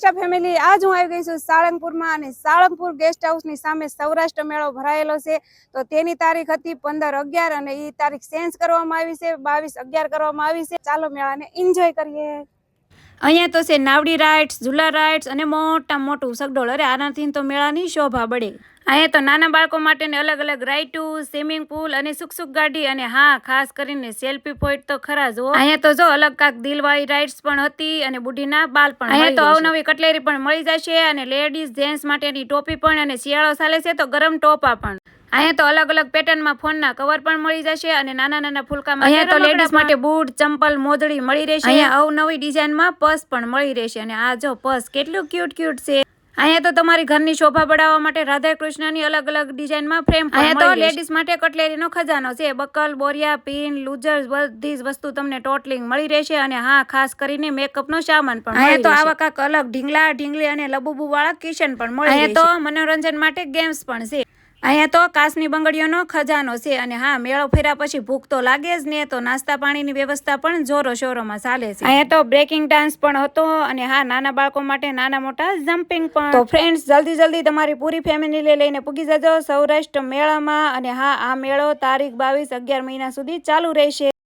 નમસ્કાર ફેમિલી। આજ હું આવી ગઈ છું સાળંગપુરમાં અને સાળંગપુર ગેસ્ટ હાઉસની સામે સૌરાષ્ટ્ર મેળો ભરાયેલો છે। તો તેની તારીખ હતી 15/11 અને એ તારીખ ચેન્જ કરવામાં આવી છે, 22/11 કરવામાં આવી છે। ચાલો મેળાને એન્જોય કરીએ। અહીંયા તો છે નાવડી રાઇડ્સ, ઝૂલા રાઇડ્સ અને મોટું સગડોળ। અરે આનાથી તો મેળાની શોભા બળે। અહીંયા તો નાના બાળકો માટેને અલગ અલગ રાઇડ્સ, સ્વિમિંગ પુલ અને સુખ ગાડી અને હા ખાસ કરીને સેલ્ફી પોઈન્ટ તો ખરા જ। અહીંયા તો જો અલગ કાક દિલવાળી રાઇડ્સ પણ હતી અને બુઢીના બાલ પણ। અહીંયા તો અવનવી કટલેરી પણ મળી જશે અને લેડીઝ જેન્ટ્સ માટેની ટોપી પણ અને શિયાળો ચાલે છે તો ગરમ ટોપા પણ। અહીંયા તો અલગ અલગ પેટર્નમાં ફોનના કવર પણ મળી જશે અને નાના ફૂલકામાં। અહીંયા તો લેડીઝ માટે બૂટ, ચંપલ, મોજડી મળી રહેશે। અહીંયા અવનવી ડિઝાઇનમાં પર્સ પણ મળી રહેશે અને આ જો પર્સ કેટલું ક્યુટ છે। અહીંયા તો તમારી ઘરની શોભા બઢાવવા માટે રાધા કૃષ્ણની અલગ અલગ ડિઝાઇનમાં ફ્રેમ પણ અહીંયા તો લેડીઝ માટે કટલેરીનો ખજાનો છે। બકલ, બોરિયા, પિન, લૂઝર્સ બધી જ વસ્તુ તમને ટોટલિંગ મળી રહેશે અને હા ખાસ કરીને મેકઅપનો સામાન પણ અહીંયા તો આવા કાક અલગ ઢીંગલી અને લબુબુ વાળા કિચન પણ મળી અહીંયા તો મનોરંજન માટે ગેમ્સ પણ છે। અહીંયા તો કાચની બંગડીઓનો ખજાનો છે અને હા મેળો ફેર્યા પછી ભૂખ તો લાગે જ ને, તો નાસ્તા પાણીની વ્યવસ્થા પણ જોરો શોરોમાં ચાલે છે। અહીંયા તો બ્રેકિંગ ડાન્સ પણ હતો અને હા નાના બાળકો માટે નાના મોટા જમ્પિંગ પણ। તો ફ્રેન્ડ્સ જલ્દી તમારી પૂરી ફેમિલી લઈને પૂગી જજો સૌરાષ્ટ્ર મેળામાં અને હા આ મેળો તારીખ 22/11 મહિના સુધી ચાલુ રહેશે।